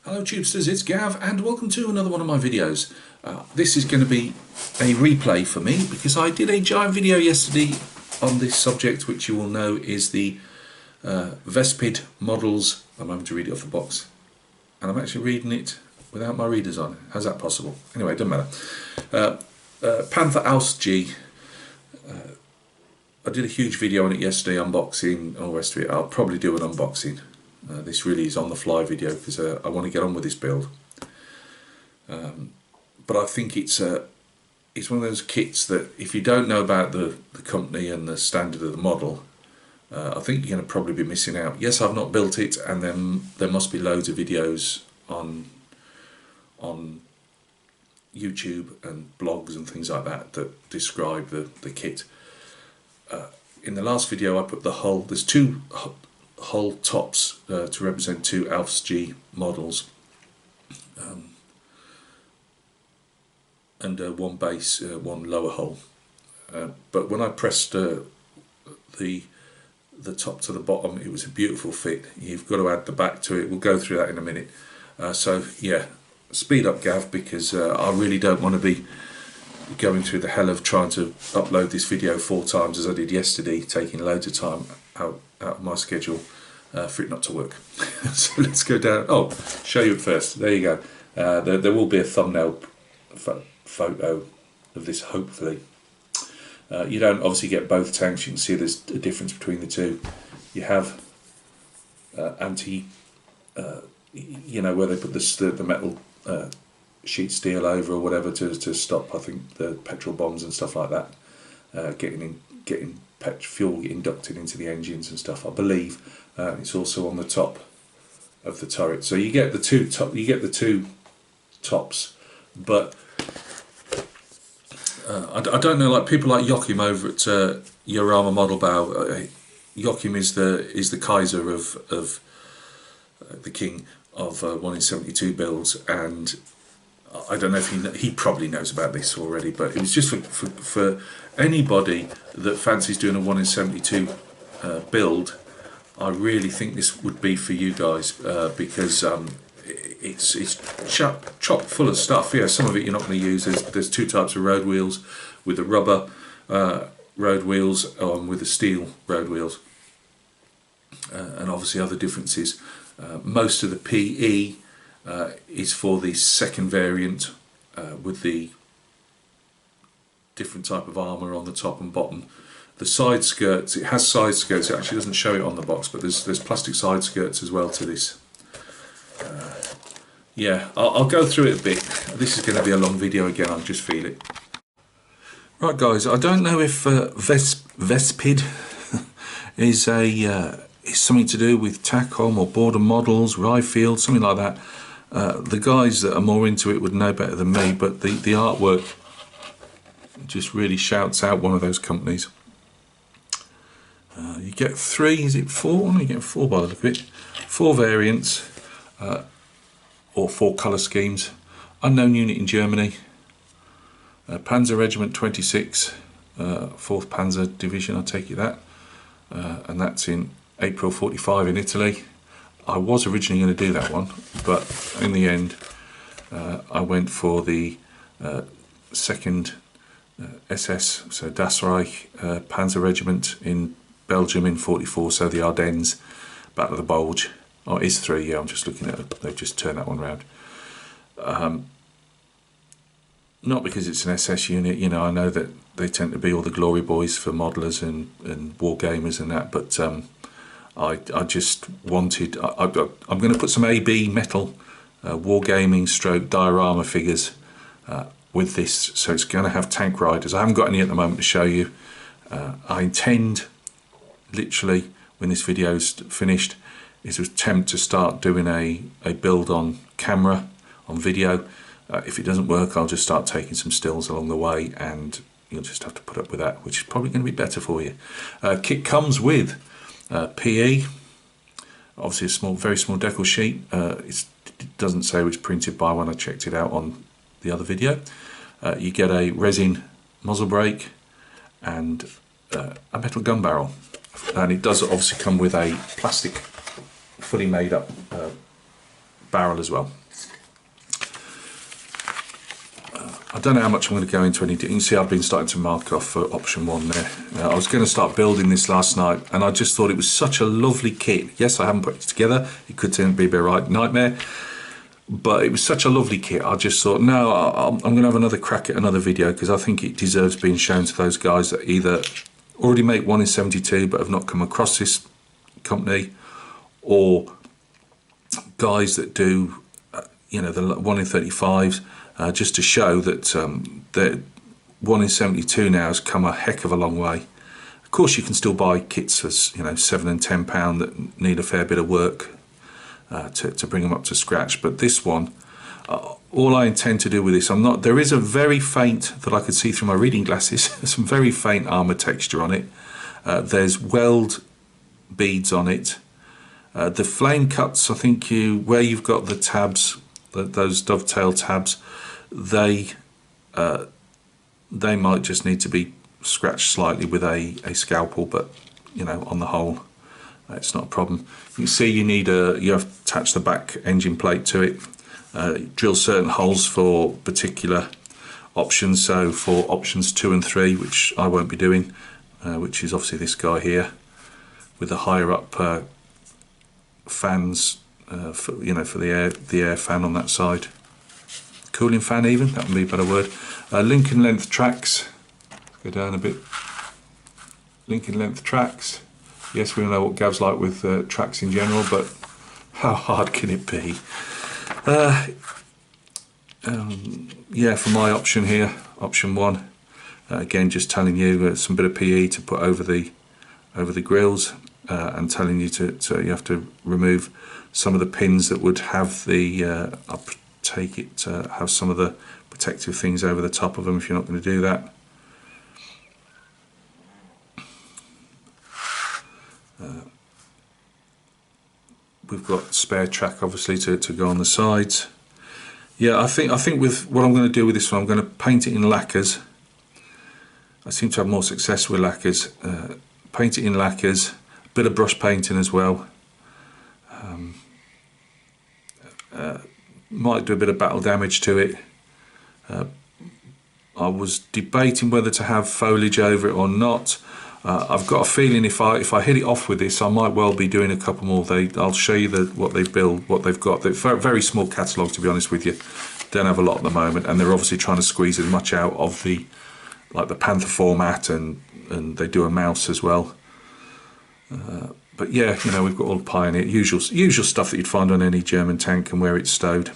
Hello Tubesters, it's Gav and welcome to another one of my videos. This is going to be a replay for me because I did a giant video yesterday on this subject, which you will know is the Vespid Models. I'm having to read it off the box and I'm actually reading it without my readers on. How's that possible? Anyway, it doesn't matter. Panther Ausf G. I did a huge video on it yesterday, unboxing and all the rest of it. I'll probably do an unboxing. This really is on the fly video because I want to get on with this build. But I think it's one of those kits that if you don't know about the company and the standard of the model, I think you're going to probably be missing out. Yes, I've not built it, and then there must be loads of videos on YouTube and blogs and things like that that describe the kit. In the last video I put the hull, there's two hull tops to represent two Ausf G models, and one base, one lower hull. But when I pressed the top to the bottom, it was a beautiful fit. You've got to add the back to it. We'll go through that in a minute. So yeah, speed up Gav, because I really don't want to be going through the hell of trying to upload this video 4 times as I did yesterday, taking loads of time out of my schedule for it not to work. So let's go down. Oh, show you it first. There you go. There will be a thumbnail photo of this, hopefully. You don't obviously get both tanks. You can see there's a difference between the two. You have anti, where they put the metal sheet steel over or whatever to stop, I think, the petrol bombs and stuff like that, getting fuel inducted into the engines and stuff. I believe it's also on the top of the turret. So you get the two tops, but I don't know, like people like Joachim over at Yorama Model Bow. Joachim is the Kaiser of the king of 1 in 72 builds, and I don't know if he probably knows about this already, but it was just for anybody that fancies doing a 1 in 72 build. I really think this would be for you guys, because it's chock full of stuff. Yeah, some of it you're not going to use. There's 2 types of road wheels, with the rubber road wheels with the steel road wheels, and obviously other differences. Most of the PE is for the second variant with the different type of armour on the top and bottom. The side skirts, it has side skirts. It actually doesn't show it on the box, but there's plastic side skirts as well to this. Yeah, I'll go through it a bit. This is going to be a long video again, I just feel it. Right guys, I don't know if Vespid is something to do with TACOM or Border Models, Ryefield, something like that. The guys that are more into it would know better than me, but the artwork just really shouts out one of those companies. You get 3, is it 4? You get 4 by the look of it. 4 variants, or 4 colour schemes. Unknown unit in Germany. Panzer Regiment 26, 4th Panzer Division, I take it that. And that's in April 45 in Italy. I was originally going to do that one, but in the end I went for the 2nd SS, so Das Reich Panzer Regiment in Belgium in 44, so the Ardennes, Battle of the Bulge. Oh, it is 3, yeah, I'm just looking at it, they've just turned that one round. Not because it's an SS unit, you know, I know that they tend to be all the glory boys for modelers and war gamers and that, but I just wanted, I'm going to put some AB metal wargaming stroke diorama figures with this, so it's going to have tank riders. I haven't got any at the moment to show you. I intend, literally, when this video's finished, is to attempt to start doing a build on camera, on video. If it doesn't work, I'll just start taking some stills along the way, and you'll just have to put up with that, which is probably going to be better for you. Kit comes with PE, obviously a very small decal sheet. It doesn't say it was printed by when I checked it out on the other video. You get a resin muzzle brake and a metal gun barrel, and it does obviously come with a plastic, fully made up barrel as well. I don't know how much I'm going to go into any detail. You can see I've been starting to mark off for option 1 there. I was going to start building this last night, and I just thought it was such a lovely kit. Yes, I haven't put it together. It could turn to be a bit of a nightmare, but it was such a lovely kit. I just thought, no, I'm going to have another crack at another video, because I think it deserves being shown to those guys that either already make 1 in 72 but have not come across this company, or guys that do, you know, the 1 in 35s. Just to show that the 1 in 72 now has come a heck of a long way. Of course, you can still buy kits for, you know, £7 and £10 that need a fair bit of work to bring them up to scratch. But this one, all I intend to do with this, there is a very faint, that I could see through my reading glasses, some very faint armour texture on it. There's weld beads on it. The flame cuts, I think where you've got the tabs, those dovetail tabs, they might just need to be scratched slightly with a scalpel, but you know, on the whole, it's not a problem. You can see you have to attach the back engine plate to it. Drill certain holes for particular options. So for options 2 and 3, which I won't be doing, which is obviously this guy here with the higher up fans. For the air fan on that side, cooling fan even, that would be a better word. Link and length tracks, let's go down a bit. Link and length tracks, yes, we all know what Gav's like with tracks in general, but how hard can it be? Yeah, for my option here, option 1, again just telling you some bit of PE to put over the grills, and telling you you have to remove some of the pins that would have I'll take it to have some of the protective things over the top of them if you're not going to do that. We've got spare track obviously to go on the sides. Yeah, I think with what I'm going to do with this one, I'm going to paint it in lacquers. I seem to have more success with lacquers. Paint it in lacquers, a bit of brush painting as well. Might do a bit of battle damage to it. I was debating whether to have foliage over it or not. I've got a feeling if I hit it off with this, I might well be doing a couple more. I'll show you what they've built, what they've got. They're very small catalogue, to be honest with you. Don't have a lot at the moment, and they're obviously trying to squeeze as much out of the Panther format, and they do a mouse as well. But yeah, you know, we've got all the Pioneer usual stuff that you'd find on any German tank and where it's stowed.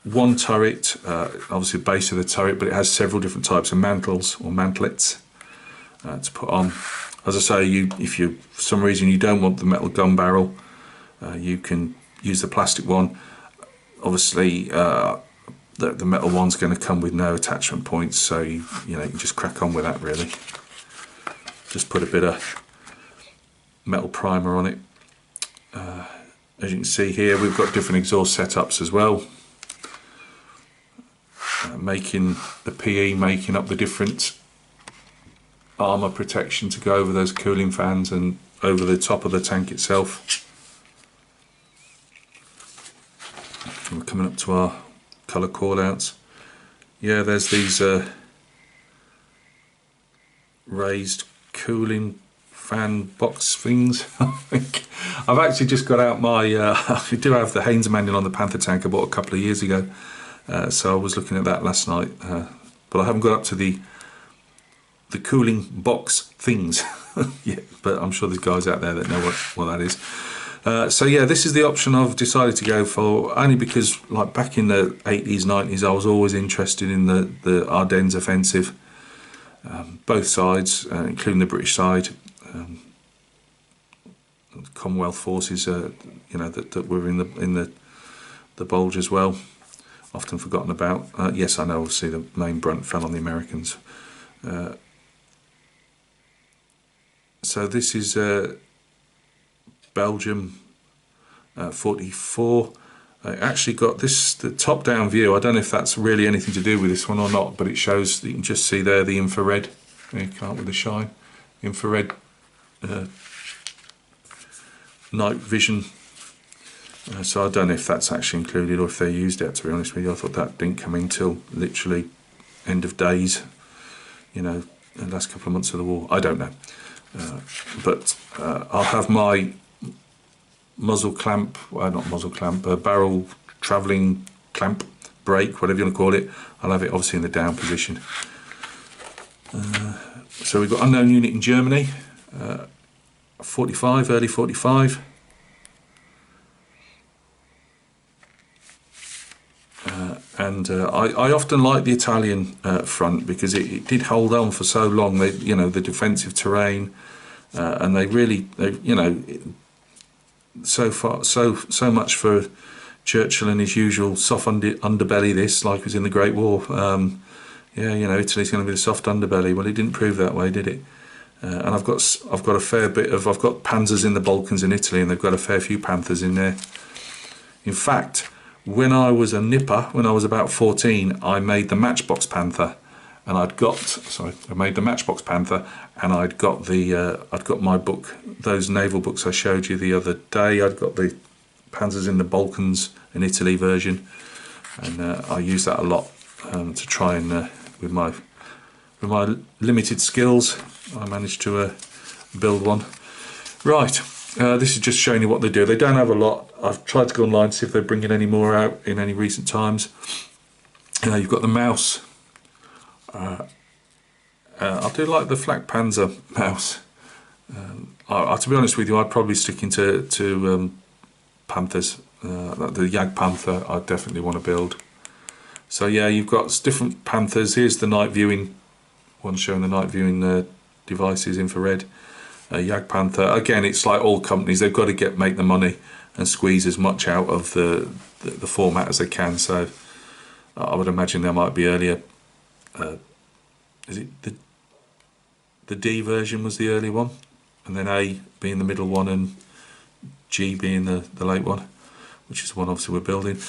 One turret, obviously the base of the turret, but it has several different types of mantles or mantlets to put on. As I say, if for some reason you don't want the metal gun barrel, you can use the plastic one. Obviously, the metal one's going to come with no attachment points, so you can just crack on with that really. Just put a bit of metal primer on it. As you can see here, we've got different exhaust setups as well, making the PE, making up the different armour protection to go over those cooling fans and over the top of the tank itself. And we're coming up to our colour callouts. Yeah, there's these raised cooling fan box things. I think I've actually just got out my I do have the Haynes manual on the Panther tank I bought a couple of years ago, so I was looking at that last night, but I haven't got up to the cooling box things yet, but I'm sure there's guys out there that know what that is. So yeah, this is the option I've decided to go for, only because like back in the 80s, 90s, I was always interested in the Ardennes offensive, both sides, including the British side. Commonwealth forces, that were in the Bulge as well, often forgotten about. Yes, I know. Obviously, the main brunt fell on the Americans. So this is Belgium 44. I actually got the top-down view. I don't know if that's really anything to do with this one or not, but it shows. You can just see there the infrared. You can't with the shine. Infrared night vision So I don't know if that's actually included or if they used it, to be honest with you. I thought that didn't come in till literally end of days, you know, the last couple of months of the war. I don't know. But I'll have my muzzle clamp, well, not muzzle clamp, barrel travelling clamp, brake, whatever you want to call it. I'll have it obviously in the down position. So we've got unknown unit in Germany, 45, early 45. And I often like the Italian front because it did hold on for so long. They, you know, the defensive terrain, and they really, you know, so much for Churchill and his usual soft underbelly. This, like it was in the Great War. Yeah, you know, Italy's going to be the soft underbelly. Well, it didn't prove that way, did it? And I've got a fair bit of, I've got panthers in the Balkans in Italy, and they've got a fair few panthers in there. In fact, when I was a nipper, when I was about 14, I made the Matchbox Panther, and I made the Matchbox Panther, and I'd got my book, those naval books I showed you the other day. I'd got the Panthers in the Balkans in Italy version, and I used that a lot to try and with my limited skills, I managed to build one. Right. This is just showing you what they do. They don't have a lot. I've tried to go online to see if they're bringing any more out in any recent times. You've got the mouse. I do like the Flak Panzer mouse. To be honest with you, I'd probably stick into Panthers. The Jag Panther I definitely want to build. So yeah, you've got different Panthers. Here's the night viewing one, showing the night viewing devices, infrared. Jag Panther, again, it's like all companies, they've got to make the money and squeeze as much out of the format as they can. So I would imagine there might be earlier. Is it the D version was the early one, and then A being the middle one, and G being the late one, which is the one obviously we're building.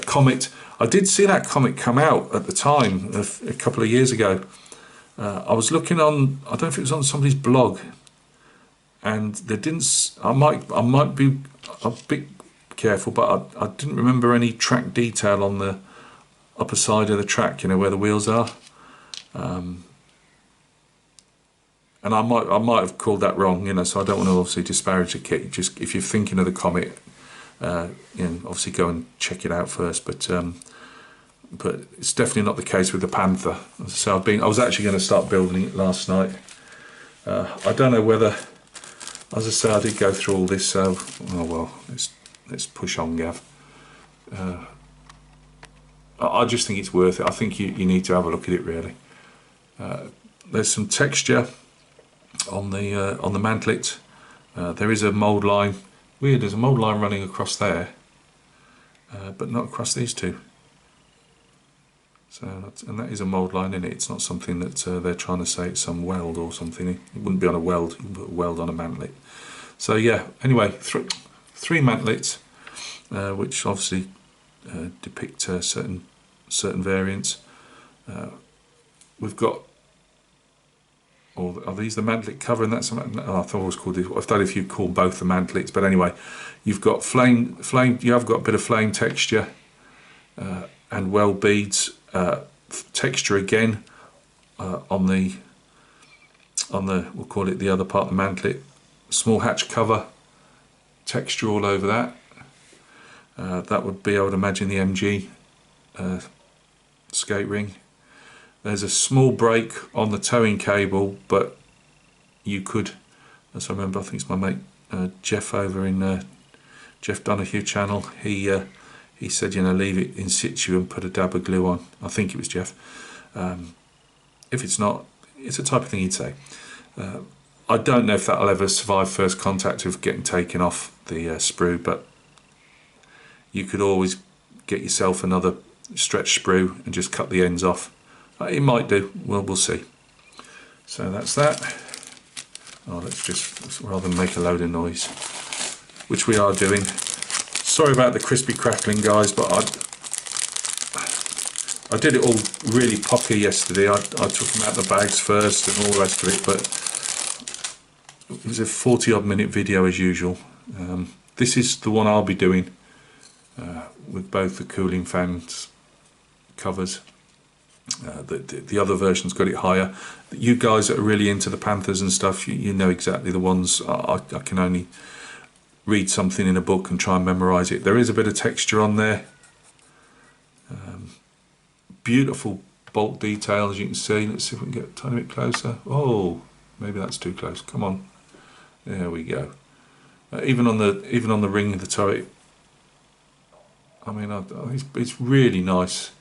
Comet, I did see that Comet come out at the time a couple of years ago. I was looking on, I don't know if it was on somebody's blog, and they didn't. I might be a bit careful, but I didn't remember any track detail on the upper side of the track. You know, where the wheels are, and I might have called that wrong. You know, so I don't want to obviously disparage the kit. Just if you're thinking of the Comet, you know, obviously go and check it out first. But it's definitely not the case with the Panther. So I was actually going to start building it last night. I don't know whether. As I say, I did go through all this, so oh well, let's push on, Gav. I just think it's worth it. I think you need to have a look at it really. There's some texture on the mantlet. There is a mould line. Weird, there's a mould line running across there, but not across these two. So and that is a mould line in it. It's not something that they're trying to say it's some weld or something. It wouldn't be on a weld. You can put a weld on a mantlet. So yeah. Anyway, three mantlets, which obviously depict certain variants. We've got. Are these the mantlet cover? And that's I thought it was called. I don't know if you call both the mantlets, but anyway, you've got flame. You have got a bit of flame texture and weld beads. Texture again on the we'll call it the other part of the mantlet. Small hatch cover, texture all over that. That would be, I would imagine, the MG skate ring. There's a small break on the towing cable, but you could, as I remember, I think it's my mate Jeff over in Jeff Donahue channel. He said, you know, leave it in situ and put a dab of glue on. I think it was Jeff. If it's not, it's a type of thing he'd say. I don't know if that'll ever survive first contact of getting taken off the sprue, but you could always get yourself another stretch sprue and just cut the ends off. It might do. Well, we'll see. So that's that. Oh, let's rather than make a load of noise, which we are doing. Sorry about the crispy crackling, guys, but I did it all really pocky yesterday. I took them out the bags first and all the rest of it, but it was a 40-odd minute video as usual. This is the one I'll be doing with both the cooling fans covers. The other version's got it higher. You guys that are really into the Panthers and stuff, you know exactly the ones. I can only read something in a book and try and memorise it. There is a bit of texture on there. Beautiful bolt detail, as you can see. Let's see if we can get a tiny bit closer. Oh, maybe that's too close. Come on, there we go. Even on the ring of the turret, I mean, it's really nice.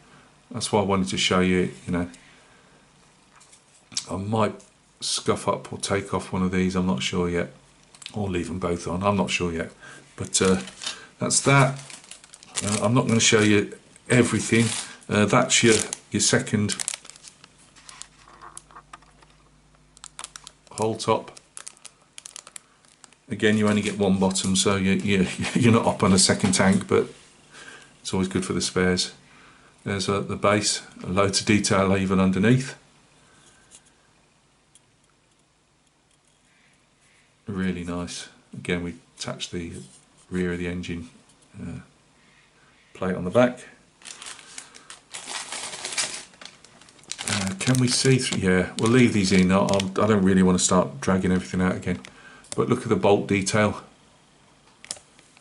That's why I wanted to show you. You know, I might scuff up or take off one of these. I'm not sure yet, or leave them both on. I'm not sure yet. But that's that. I'm not going to show you everything. That's your second hole top. Again, you only get one bottom, so you're not up on a second tank, but it's always good for the spares. There's the base, loads of detail even underneath. Really nice. Again, we attach the rear of the engine plate on the back. Can we see through? Yeah, we'll leave these in. I don't really want to start dragging everything out again. But look at the bolt detail.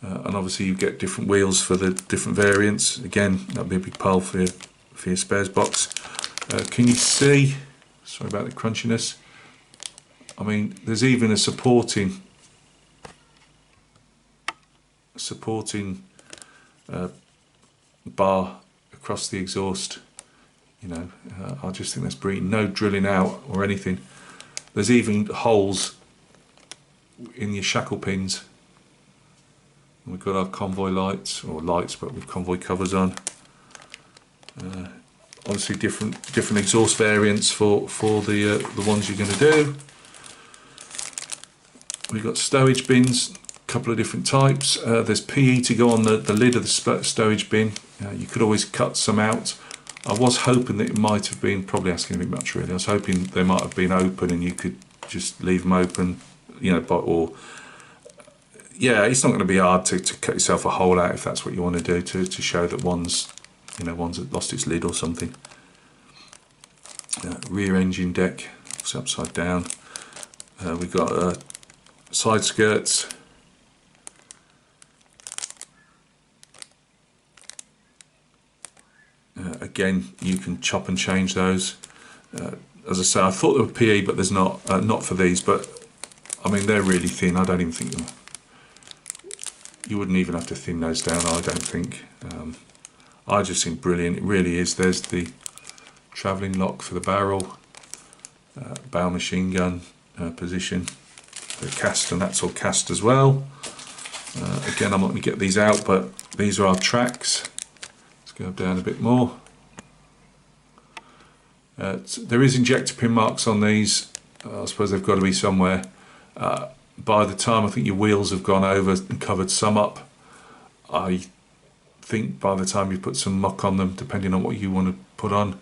And obviously you get different wheels for the different variants. Again, that'll be a big pile for your spares box. Can you see? Sorry about the crunchiness. I mean, there's even a supporting bar across the exhaust. You know, I just think that's brilliant. No drilling out or anything. There's even holes in your shackle pins. We've got our convoy lights, or lights, but with convoy covers on. Obviously, different exhaust variants for the ones you're going to do. We've got stowage bins, a couple of different types. There's PE to go on the lid of the stowage bin. You could always cut some out. I was hoping that it might have been, probably asking a bit much really, I was hoping they might have been open and you could just leave them open, you know, or yeah, it's not going to be hard to cut yourself a hole out if that's what you want to do to show that one's lost its lid or something. Rear engine deck, it's upside down. We've got side skirts. Again, you can chop and change those. As I say, I thought there were PE, but there's not for these. But I mean, they're really thin. I don't even think them. You wouldn't even have to thin those down. I don't think. I just think brilliant. It really is. There's the travelling lock for the barrel, bow machine gun position, the cast, and that's all cast as well. Again, I'm not going to get these out, but these are our tracks. Go down a bit more. There is injector pin marks on these. I suppose they've got to be somewhere. By the time I think your wheels have gone over and covered some up, I think by the time you put some muck on them, depending on what you want to put on,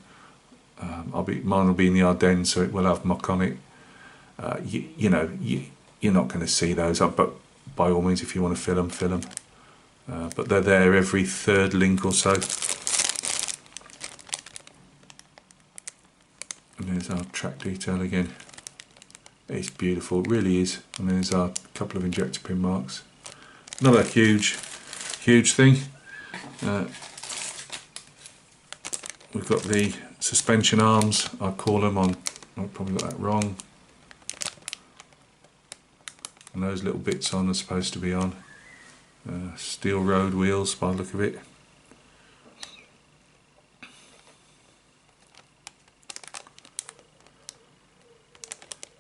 mine will be in the Ardennes, so it will have muck on it. You're not going to see those, but by all means, if you want to fill them. But they're there every third link or so. And there's our track detail again. It's beautiful, it really is. And there's our couple of injector pin marks. Not a huge thing. We've got the suspension arms, I call them on. I probably got that wrong. And those little bits on are supposed to be on. Steel road wheels by the look of it.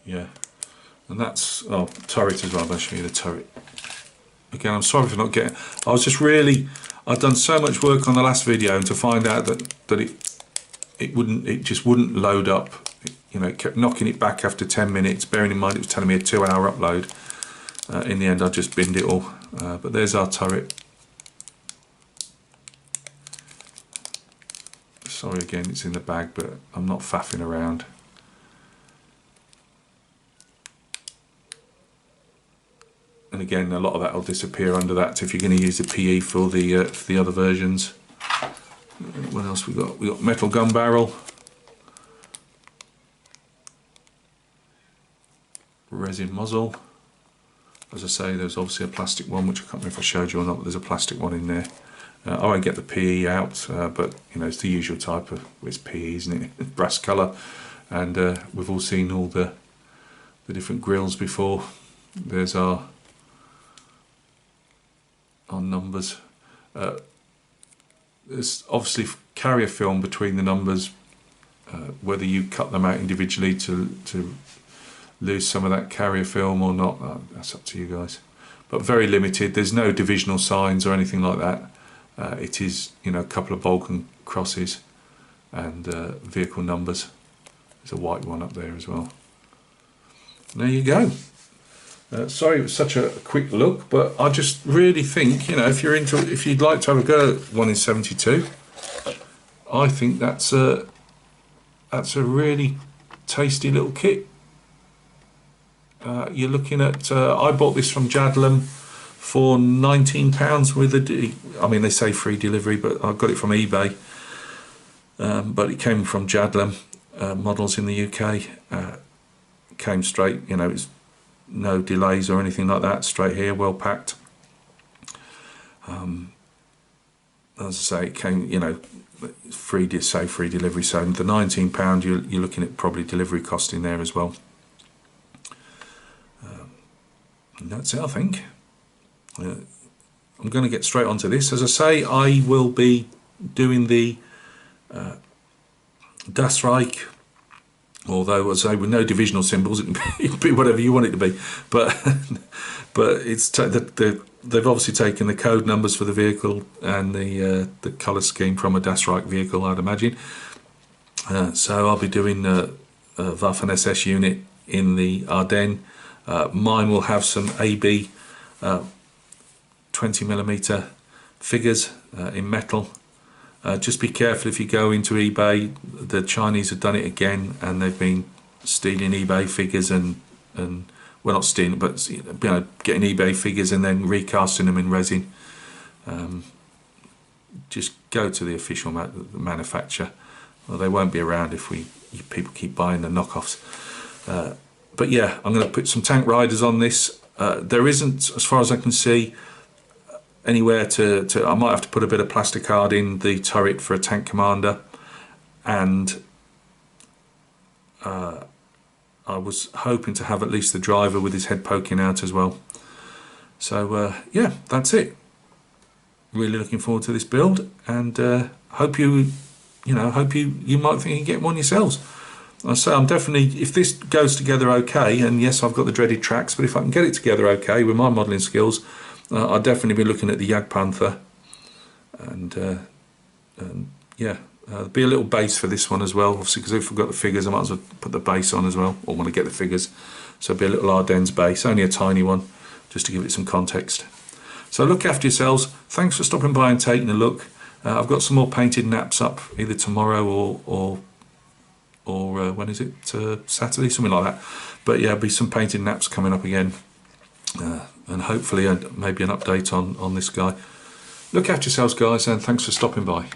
Yeah, and that's turret as well. I'll show you the turret. Again, I'm sorry for not getting. I was just really. I've done so much work on the last video, and to find out that it just wouldn't load up. It kept knocking it back after 10 minutes. Bearing in mind it was telling me a 2-hour upload. In the end, I just binned it all. But there's our turret. Sorry again, it's in the bag, but I'm not faffing around. And again, a lot of that will disappear under that if you're going to use the PE for the other versions. What else we got? We got metal gun barrel, resin muzzle. As I say, there's obviously a plastic one, which I can't remember if I showed you or not, but there's a plastic one in there. I won't get the PE out, but you know, it's the usual type of, it's PE, isn't it? Brass colour, and we've all seen all the different grills before. There's our numbers. There's obviously carrier film between the numbers, whether you cut them out individually to lose some of that carrier film or not, that's up to you guys. But very limited. There's no divisional signs or anything like that. It is, you know, a couple of Vulcan crosses and vehicle numbers. There's a white one up there as well. There you go. Sorry it was such a quick look, but I just really think, you know, if you'd like to have a go at one in 72, I think that's a really tasty little kit. You're looking at, I bought this from Jadlam for £19 with I mean, they say free delivery, but I got it from eBay. But it came from Jadlam Models in the UK. Came straight, you know, it's no delays or anything like that, straight here, well packed. As I say, it came, you know, free delivery, so the £19 you're looking at probably delivery cost in there as well. And that's it, I think. I'm going to get straight onto this. As I say, I will be doing the Das Reich, although as I say, with no divisional symbols, it can be whatever you want it to be. But it's they've obviously taken the code numbers for the vehicle and the colour scheme from a Das Reich vehicle, I'd imagine. So I'll be doing a Waffen SS unit in the Ardennes. Mine will have some AB 20mm figures in metal. Just be careful if you go into eBay. The Chinese have done it again, and they've been stealing eBay figures and well, not stealing, but you know, getting eBay figures and then recasting them in resin. Just go to the official manufacturer. Well, they won't be around if people keep buying the knockoffs. But yeah, I'm going to put some tank riders on this. There isn't, as far as I can see, anywhere to I might have to put a bit of plastic card in the turret for a tank commander, and I was hoping to have at least the driver with his head poking out as well. So yeah, that's it. Really looking forward to this build, and hope you might think you get one yourselves. I say, I'm definitely, if this goes together okay, and yes, I've got the dreaded tracks, but if I can get it together okay with my modelling skills, I'll definitely be looking at the Jag Panther, and yeah, there'll be a little base for this one as well, obviously, because if I've got the figures, I might as well put the base on as well, or when I get the figures. So it'll be a little Ardennes base, only a tiny one, just to give it some context. So look after yourselves. Thanks for stopping by and taking a look. I've got some more painted naps up either tomorrow or when is it? Saturday, something like that. But yeah, there'll be some painted naps coming up again, and hopefully maybe an update on this guy. Look after yourselves, guys, and thanks for stopping by.